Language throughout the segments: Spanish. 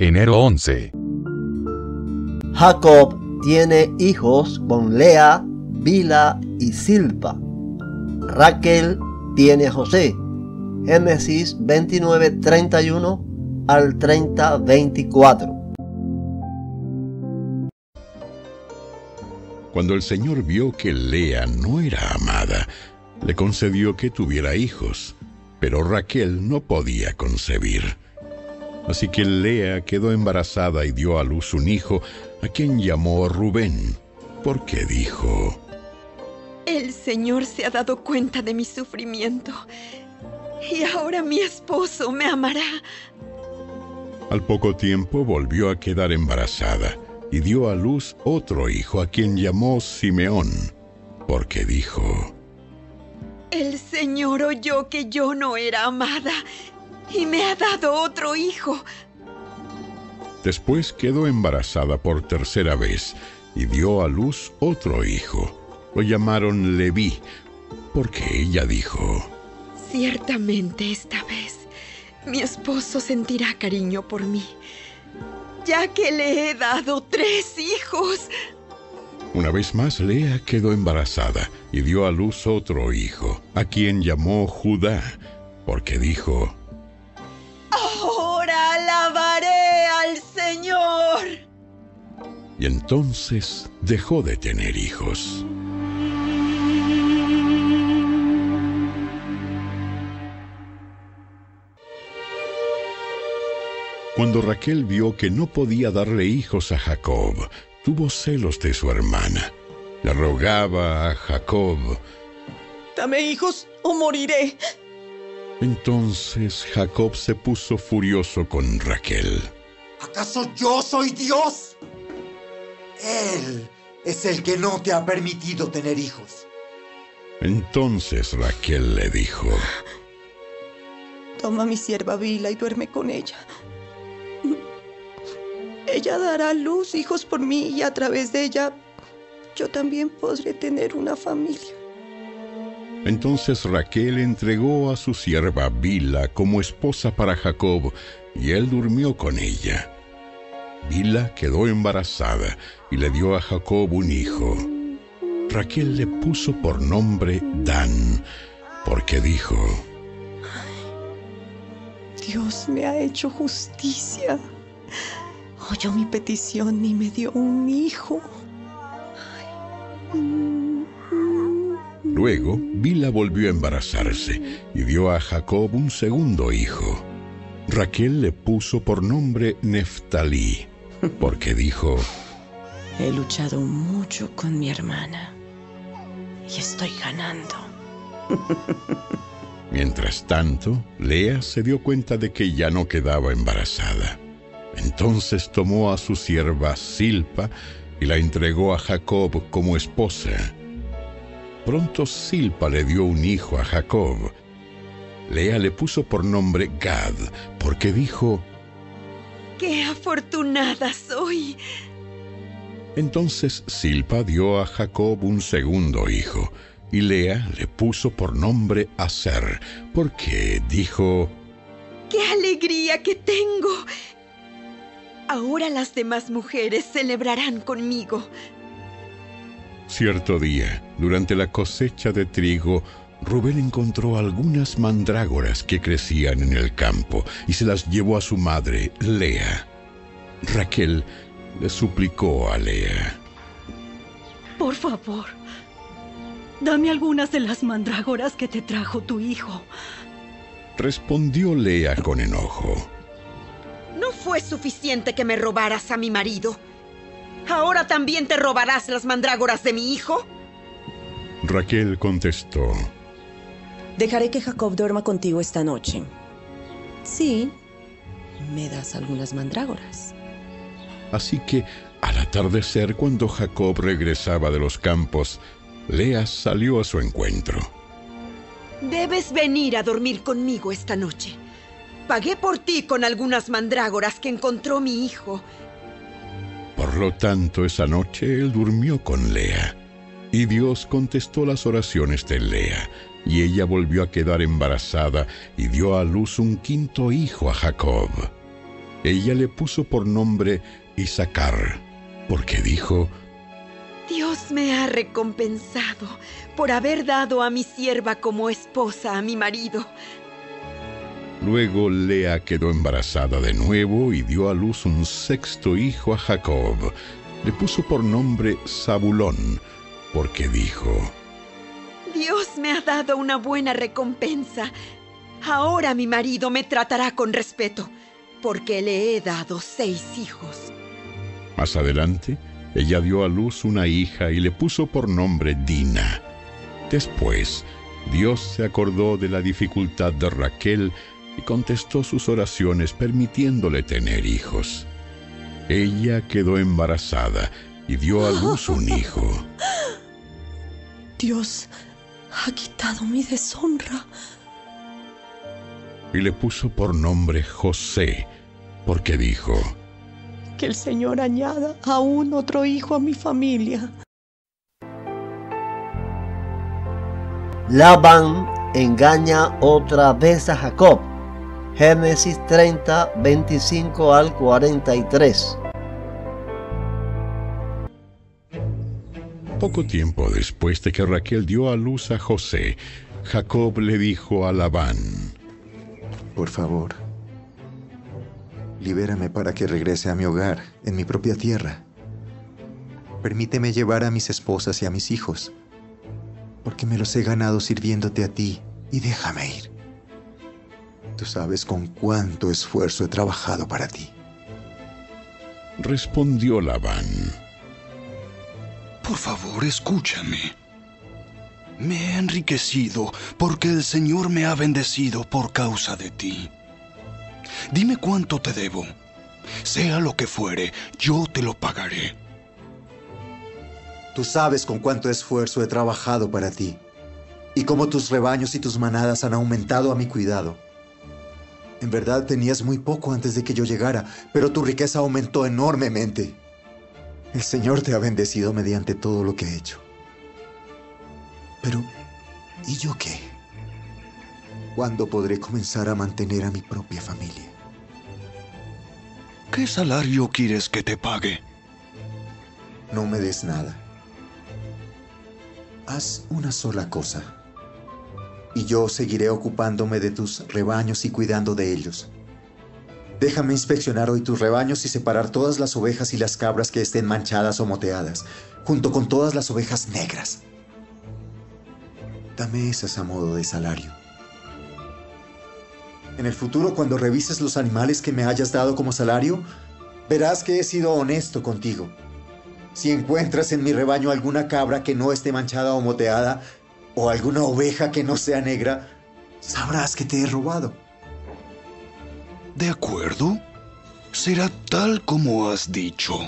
Enero 11. Jacob tiene hijos con Lea, Bilha y Silpa. Raquel tiene a José. Génesis 29:31 al 30:24. Cuando el Señor vio que Lea no era amada, le concedió que tuviera hijos, pero Raquel no podía concebir. Así que Lea quedó embarazada y dio a luz un hijo, a quien llamó Rubén, porque dijo: El Señor se ha dado cuenta de mi sufrimiento, y ahora mi esposo me amará. Al poco tiempo volvió a quedar embarazada y dio a luz otro hijo, a quien llamó Simeón, porque dijo: El Señor oyó que yo no era amada y me ha dado otro hijo. Después quedó embarazada por tercera vez y dio a luz otro hijo. Lo llamaron Leví, porque ella dijo: Ciertamente esta vez mi esposo sentirá cariño por mí, ya que le he dado 3 hijos. Una vez más Lea quedó embarazada y dio a luz otro hijo, a quien llamó Judá, porque dijo: Ahora alabaré al Señor. Y entonces dejó de tener hijos. Cuando Raquel vio que no podía darle hijos a Jacob, tuvo celos de su hermana. Le rogaba a Jacob: Dame hijos o moriré. Entonces Jacob se puso furioso con Raquel. ¿Acaso yo soy Dios? Él es el que no te ha permitido tener hijos. Entonces Raquel le dijo: Toma a mi sierva Bilha y duerme con ella. Ella dará a luz hijos por mí y a través de ella yo también podré tener una familia. Entonces Raquel entregó a su sierva Bilha como esposa para Jacob, y él durmió con ella. Bilha quedó embarazada y le dio a Jacob un hijo. Raquel le puso por nombre Dan, porque dijo: Dios me ha hecho justicia. Oyó mi petición y me dio un hijo. Luego, Bilha volvió a embarazarse y dio a Jacob un segundo hijo. Raquel le puso por nombre Neftalí, porque dijo: He luchado mucho con mi hermana y estoy ganando. Mientras tanto, Lea se dio cuenta de que ya no quedaba embarazada. Entonces tomó a su sierva Silpa y la entregó a Jacob como esposa. Pronto Silpa le dio un hijo a Jacob. Lea le puso por nombre Gad, porque dijo: ¡Qué afortunada soy! Entonces Silpa dio a Jacob un segundo hijo, y Lea le puso por nombre Aser, porque dijo: ¡Qué alegría que tengo! Ahora las demás mujeres celebrarán conmigo. Cierto día, durante la cosecha de trigo, Rubén encontró algunas mandrágoras que crecían en el campo y se las llevó a su madre, Lea. Raquel le suplicó a Lea: Por favor, dame algunas de las mandrágoras que te trajo tu hijo. Respondió Lea con enojo: ¿No fue suficiente que me robaras a mi marido? ¿Ahora también te robarás las mandrágoras de mi hijo? Raquel contestó: Dejaré que Jacob duerma contigo esta noche. Sí, me das algunas mandrágoras. Así que, al atardecer, cuando Jacob regresaba de los campos, Lea salió a su encuentro. Debes venir a dormir conmigo esta noche. Pagué por ti con algunas mandrágoras que encontró mi hijo. Por lo tanto, esa noche él durmió con Lea, y Dios contestó las oraciones de Lea, y ella volvió a quedar embarazada y dio a luz un quinto hijo a Jacob. Ella le puso por nombre Isacar, porque dijo: Dios me ha recompensado por haber dado a mi sierva como esposa a mi marido. Luego Lea quedó embarazada de nuevo y dio a luz un sexto hijo a Jacob. Le puso por nombre Zabulón, porque dijo: Dios me ha dado una buena recompensa. Ahora mi marido me tratará con respeto, porque le he dado 6 hijos. Más adelante, ella dio a luz una hija y le puso por nombre Dina. Después, Dios se acordó de la dificultad de Raquel y contestó sus oraciones permitiéndole tener hijos. Ella quedó embarazada y dio a luz un hijo. Dios ha quitado mi deshonra. Y le puso por nombre José, porque dijo: Que el Señor añada aún otro hijo a mi familia. Labán engaña otra vez a Jacob. Génesis 30, 25 al 43. Poco tiempo después de que Raquel dio a luz a José, Jacob le dijo a Labán: Por favor, libérame para que regrese a mi hogar, en mi propia tierra. Permíteme llevar a mis esposas y a mis hijos, porque me los he ganado sirviéndote a ti, y déjame ir. Tú sabes con cuánto esfuerzo he trabajado para ti. Respondió Labán: Por favor, escúchame. Me he enriquecido porque el Señor me ha bendecido por causa de ti. Dime cuánto te debo. Sea lo que fuere, yo te lo pagaré. Tú sabes con cuánto esfuerzo he trabajado para ti, y cómo tus rebaños y tus manadas han aumentado a mi cuidado. En verdad tenías muy poco antes de que yo llegara, pero tu riqueza aumentó enormemente. El Señor te ha bendecido mediante todo lo que he hecho. Pero, ¿y yo qué? ¿Cuándo podré comenzar a mantener a mi propia familia? ¿Qué salario quieres que te pague? No me des nada. Haz una sola cosa, y yo seguiré ocupándome de tus rebaños y cuidando de ellos. Déjame inspeccionar hoy tus rebaños y separar todas las ovejas y las cabras que estén manchadas o moteadas, junto con todas las ovejas negras. Dame esas a modo de salario. En el futuro, cuando revises los animales que me hayas dado como salario, verás que he sido honesto contigo. Si encuentras en mi rebaño alguna cabra que no esté manchada o moteada, o alguna oveja que no sea negra, sabrás que te he robado. De acuerdo. Será tal como has dicho.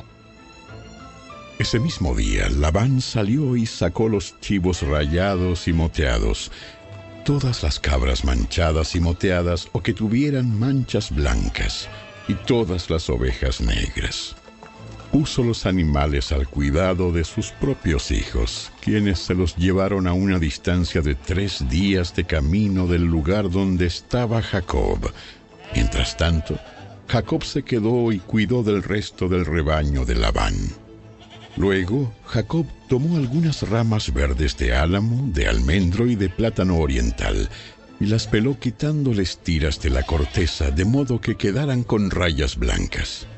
Ese mismo día, Labán salió y sacó los chivos rayados y moteados, todas las cabras manchadas y moteadas o que tuvieran manchas blancas, y todas las ovejas negras. Puso los animales al cuidado de sus propios hijos, quienes se los llevaron a una distancia de 3 días de camino del lugar donde estaba Jacob. Mientras tanto, Jacob se quedó y cuidó del resto del rebaño de Labán. Luego, Jacob tomó algunas ramas verdes de álamo, de almendro y de plátano oriental, y las peló quitándoles tiras de la corteza, de modo que quedaran con rayas blancas.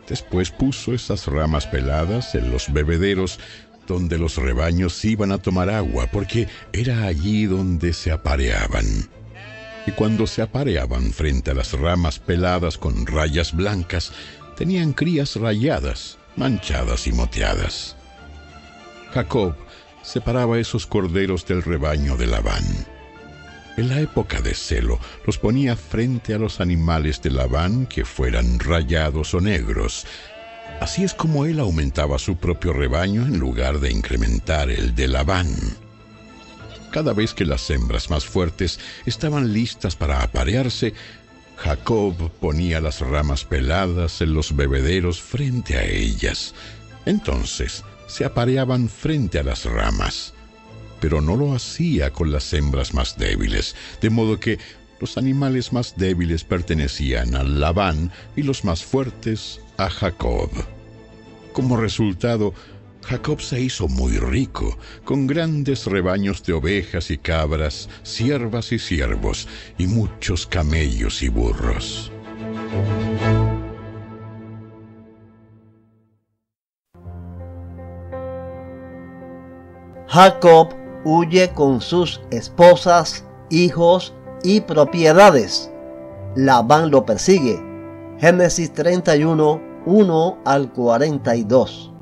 Después puso esas ramas peladas en los bebederos donde los rebaños iban a tomar agua, porque era allí donde se apareaban. Y cuando se apareaban frente a las ramas peladas con rayas blancas, tenían crías rayadas, manchadas y moteadas. Jacob separaba esos corderos del rebaño de Labán. En la época de celo, los ponía frente a los animales de Labán que fueran rayados o negros. Así es como él aumentaba su propio rebaño en lugar de incrementar el de Labán. Cada vez que las hembras más fuertes estaban listas para aparearse, Jacob ponía las ramas peladas en los bebederos frente a ellas. Entonces se apareaban frente a las ramas. Pero no lo hacía con las hembras más débiles, de modo que Los animales más débiles pertenecían a Labán y los más fuertes a Jacob. Como resultado, Jacob se hizo muy rico, con grandes rebaños de ovejas y cabras, ciervas y ciervos, y muchos camellos y burros. Jacob huye con sus esposas, hijos y propiedades. Labán lo persigue. Génesis 31, 1 al 42.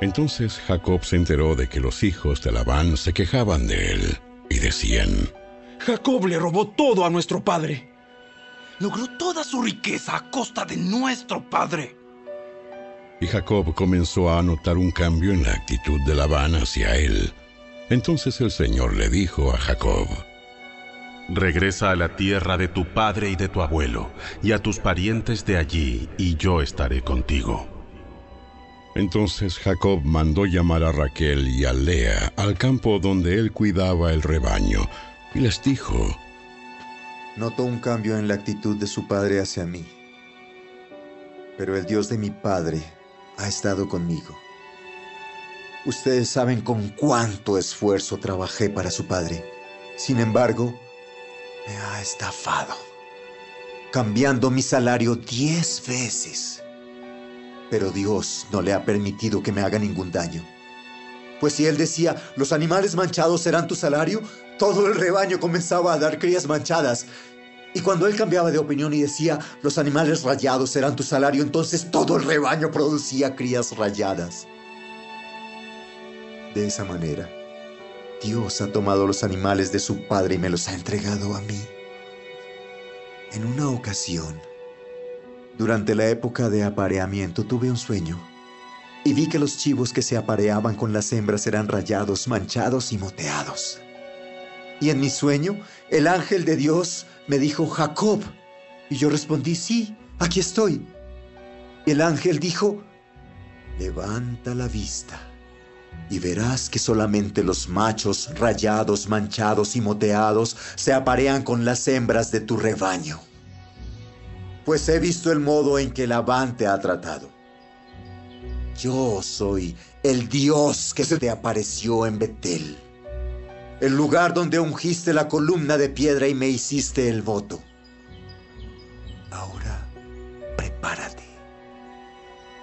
Entonces Jacob se enteró de que los hijos de Labán se quejaban de él y decían: Jacob le robó todo a nuestro padre. Logró toda su riqueza a costa de nuestro padre. Y Jacob comenzó a notar un cambio en la actitud de Labán hacia él. Entonces el Señor le dijo a Jacob: Regresa a la tierra de tu padre y de tu abuelo, y a tus parientes de allí, y yo estaré contigo. Entonces Jacob mandó llamar a Raquel y a Lea al campo donde él cuidaba el rebaño, y les dijo: Noto un cambio en la actitud de su padre hacia mí, pero el Dios de mi padre ha estado conmigo. Ustedes saben con cuánto esfuerzo trabajé para su padre. Sin embargo, me ha estafado, cambiando mi salario 10 veces. Pero Dios no le ha permitido que me haga ningún daño. Pues si él decía, los animales manchados serán tu salario, todo el rebaño comenzaba a dar crías manchadas. Y cuando él cambiaba de opinión y decía, los animales rayados serán tu salario, entonces todo el rebaño producía crías rayadas. De esa manera, Dios ha tomado los animales de su padre y me los ha entregado a mí. En una ocasión, durante la época de apareamiento, tuve un sueño y vi que los chivos que se apareaban con las hembras eran rayados, manchados y moteados. Y en mi sueño, el ángel de Dios me dijo, Jacob. Y yo respondí, sí, aquí estoy. Y el ángel dijo, levanta la vista y verás que solamente los machos rayados, manchados y moteados se aparean con las hembras de tu rebaño. Pues he visto el modo en que Labán te ha tratado. Yo soy el Dios que se te apareció en Betel, el lugar donde ungiste la columna de piedra y me hiciste el voto. Ahora, prepárate.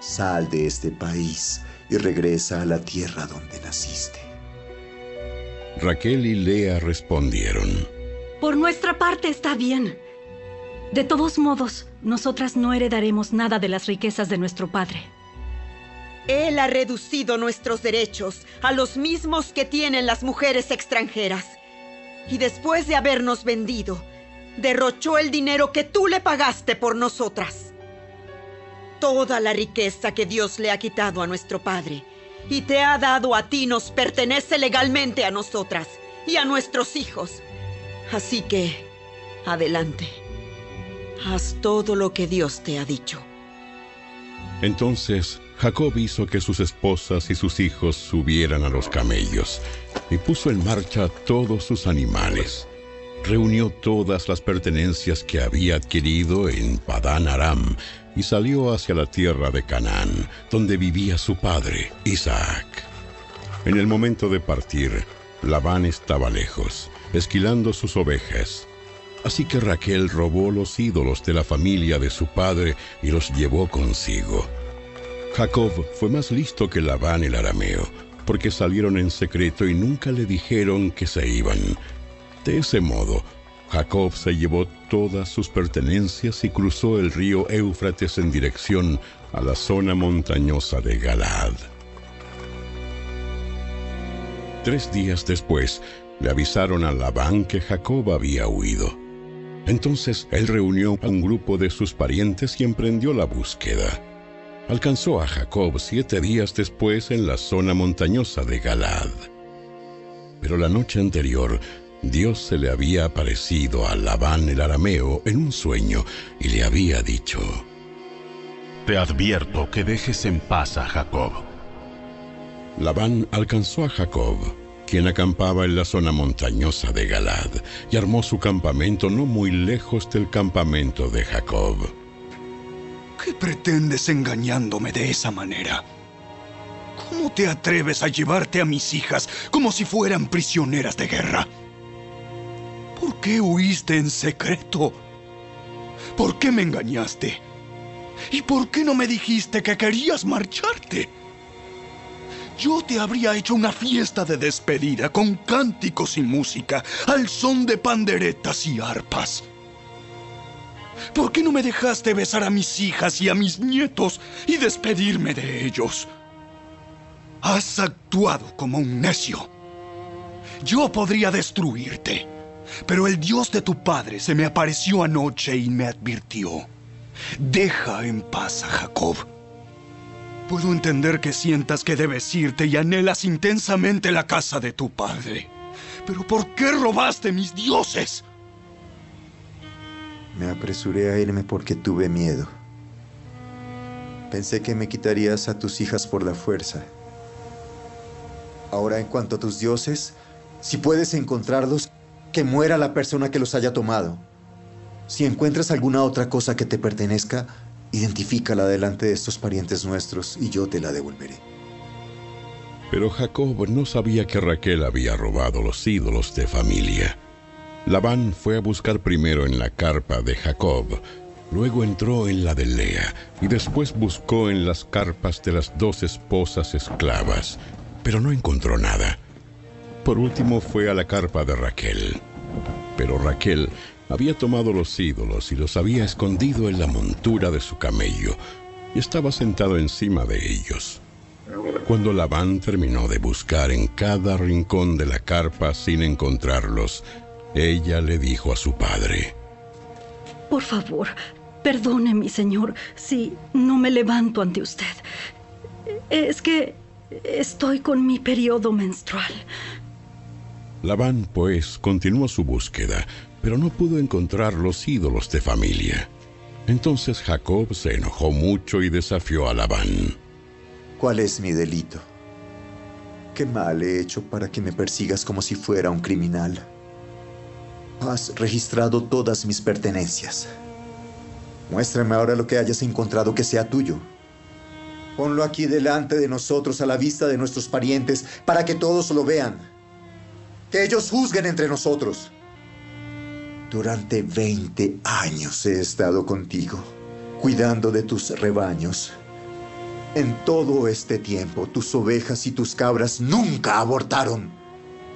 Sal de este país y regresa a la tierra donde naciste. Raquel y Lea respondieron: Por nuestra parte está bien. De todos modos, nosotras no heredaremos nada de las riquezas de nuestro padre. Él ha reducido nuestros derechos a los mismos que tienen las mujeres extranjeras. Y después de habernos vendido, derrochó el dinero que tú le pagaste por nosotras. Toda la riqueza que Dios le ha quitado a nuestro padre y te ha dado a ti nos pertenece legalmente a nosotras y a nuestros hijos. Así que, adelante. Haz todo lo que Dios te ha dicho. Entonces Jacob hizo que sus esposas y sus hijos subieran a los camellos y puso en marcha todos sus animales. Reunió todas las pertenencias que había adquirido en Padán Aram y salió hacia la tierra de Canaán, donde vivía su padre, Isaac. En el momento de partir, Labán estaba lejos, esquilando sus ovejas. Así que Raquel robó los ídolos de la familia de su padre y los llevó consigo. Jacob fue más listo que Labán el arameo, porque salieron en secreto y nunca le dijeron que se iban. De ese modo, Jacob se llevó todas sus pertenencias y cruzó el río Éufrates en dirección a la zona montañosa de Galaad. 3 días después, le avisaron a Labán que Jacob había huido. Entonces él reunió a un grupo de sus parientes y emprendió la búsqueda. Alcanzó a Jacob 7 días después en la zona montañosa de Galaad. Pero la noche anterior, Dios se le había aparecido a Labán el arameo en un sueño y le había dicho: Te advierto que dejes en paz a Jacob. Labán alcanzó a Jacob, quien acampaba en la zona montañosa de Galad, y armó su campamento no muy lejos del campamento de Jacob. ¿Qué pretendes engañándome de esa manera? ¿Cómo te atreves a llevarte a mis hijas como si fueran prisioneras de guerra? ¿Por qué huiste en secreto? ¿Por qué me engañaste? ¿Y por qué no me dijiste que querías marcharte? Yo te habría hecho una fiesta de despedida con cánticos y música, al son de panderetas y arpas. ¿Por qué no me dejaste besar a mis hijas y a mis nietos y despedirme de ellos? Has actuado como un necio. Yo podría destruirte, pero el Dios de tu padre se me apareció anoche y me advirtió: deja en paz a Jacob. Puedo entender que sientas que debes irte y anhelas intensamente la casa de tu padre. Pero ¿por qué robaste mis dioses? Me apresuré a irme porque tuve miedo. Pensé que me quitarías a tus hijas por la fuerza. Ahora, en cuanto a tus dioses, si puedes encontrarlos, que muera la persona que los haya tomado. Si encuentras alguna otra cosa que te pertenezca, identifícala delante de estos parientes nuestros y yo te la devolveré. Pero Jacob no sabía que Raquel había robado los ídolos de familia. Labán fue a buscar primero en la carpa de Jacob, luego entró en la de Lea y después buscó en las carpas de las 2 esposas esclavas, pero no encontró nada. Por último fue a la carpa de Raquel, pero Raquel había tomado los ídolos y los había escondido en la montura de su camello y estaba sentado encima de ellos. Cuando Labán terminó de buscar en cada rincón de la carpa sin encontrarlos, ella le dijo a su padre: Por favor, perdone, mi señor, si no me levanto ante usted. Es que estoy con mi periodo menstrual. Labán, pues, continuó su búsqueda, pero no pudo encontrar los ídolos de familia. Entonces Jacob se enojó mucho y desafió a Labán. ¿Cuál es mi delito? ¿Qué mal he hecho para que me persigas como si fuera un criminal? Has registrado todas mis pertenencias. Muéstrame ahora lo que hayas encontrado que sea tuyo. Ponlo aquí delante de nosotros, a la vista de nuestros parientes, para que todos lo vean. Que ellos juzguen entre nosotros. Durante 20 años he estado contigo, cuidando de tus rebaños. En todo este tiempo, tus ovejas y tus cabras nunca abortaron.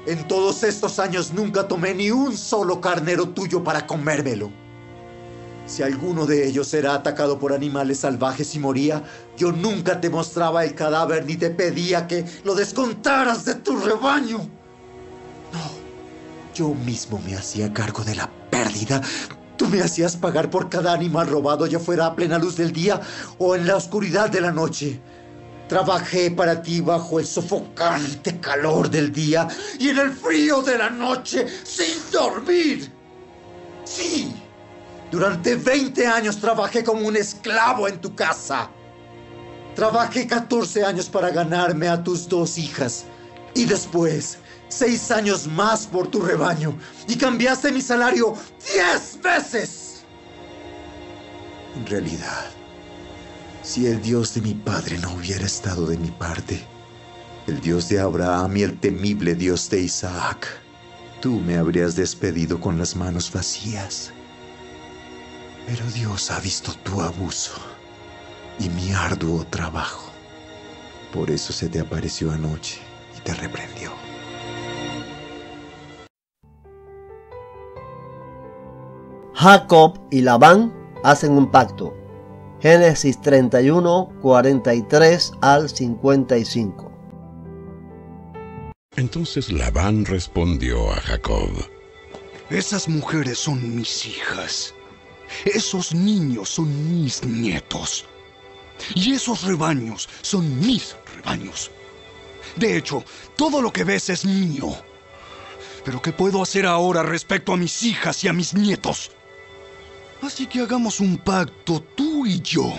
En todos estos años nunca tomé ni un solo carnero tuyo para comérmelo. Si alguno de ellos era atacado por animales salvajes y moría, yo nunca te mostraba el cadáver ni te pedía que lo descontaras de tu rebaño. No, yo mismo me hacía cargo de la pérdida. Tú me hacías pagar por cada animal robado, ya fuera a plena luz del día o en la oscuridad de la noche. Trabajé para ti bajo el sofocante calor del día y en el frío de la noche, sin dormir. Sí, durante 20 años trabajé como un esclavo en tu casa. Trabajé 14 años para ganarme a tus 2 hijas. Y después, 6 años más por tu rebaño. Y cambiaste mi salario 10 veces. En realidad, si el Dios de mi padre no hubiera estado de mi parte, el Dios de Abraham y el temible Dios de Isaac, tú me habrías despedido con las manos vacías. Pero Dios ha visto tu abuso y mi arduo trabajo. Por eso se te apareció anoche y te reprendió. Jacob y Labán hacen un pacto. Génesis 31, 43 al 55. Entonces Labán respondió a Jacob: Esas mujeres son mis hijas. Esos niños son mis nietos. Y esos rebaños son mis rebaños. De hecho, todo lo que ves es mío. Pero ¿qué puedo hacer ahora respecto a mis hijas y a mis nietos? Así que hagamos un pacto tú y yo.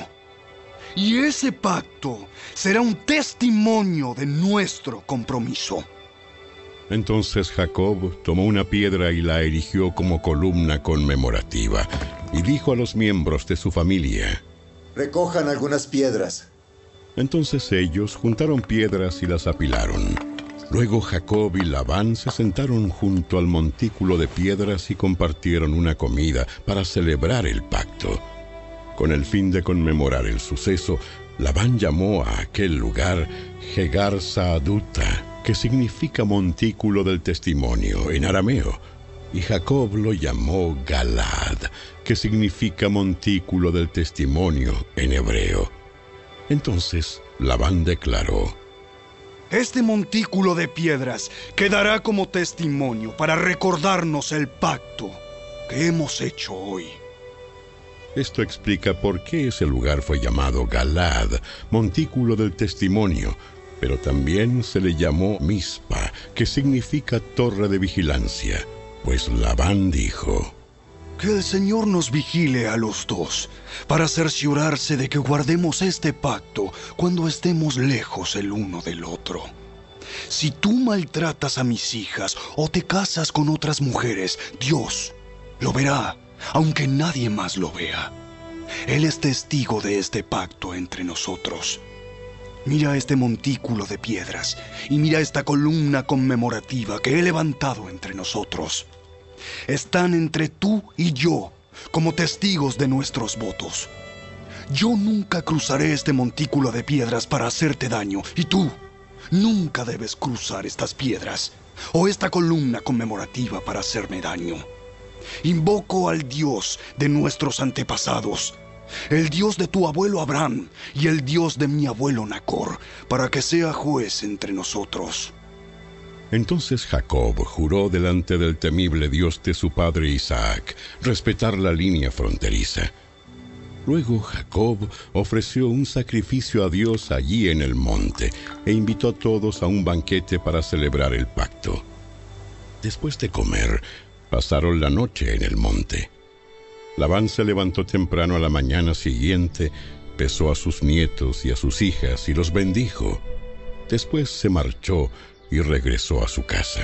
Y ese pacto será un testimonio de nuestro compromiso. Entonces Jacob tomó una piedra y la erigió como columna conmemorativa, y dijo a los miembros de su familia: recojan algunas piedras. Entonces ellos juntaron piedras y las apilaron. Luego Jacob y Labán se sentaron junto al montículo de piedras y compartieron una comida para celebrar el pacto. Con el fin de conmemorar el suceso, Labán llamó a aquel lugar Jegar Saaduta, que significa montículo del testimonio en arameo, y Jacob lo llamó Galad, que significa montículo del testimonio en hebreo. Entonces Labán declaró: este montículo de piedras quedará como testimonio para recordarnos el pacto que hemos hecho hoy. Esto explica por qué ese lugar fue llamado Galad, montículo del testimonio, pero también se le llamó Mizpa, que significa torre de vigilancia, pues Labán dijo: que el Señor nos vigile a los dos, para cerciorarse de que guardemos este pacto cuando estemos lejos el uno del otro. Si tú maltratas a mis hijas o te casas con otras mujeres, Dios lo verá, aunque nadie más lo vea. Él es testigo de este pacto entre nosotros. Mira este montículo de piedras y mira esta columna conmemorativa que he levantado entre nosotros. Están entre tú y yo como testigos de nuestros votos. Yo nunca cruzaré este montículo de piedras para hacerte daño, y tú nunca debes cruzar estas piedras o esta columna conmemorativa para hacerme daño. Invoco al Dios de nuestros antepasados, el Dios de tu abuelo Abraham y el Dios de mi abuelo Nacor, para que sea juez entre nosotros. Entonces Jacob juró delante del temible Dios de su padre Isaac respetar la línea fronteriza. Luego Jacob ofreció un sacrificio a Dios allí en el monte e invitó a todos a un banquete para celebrar el pacto. Después de comer, pasaron la noche en el monte. Labán se levantó temprano a la mañana siguiente, besó a sus nietos y a sus hijas y los bendijo. Después se marchó y regresó a su casa.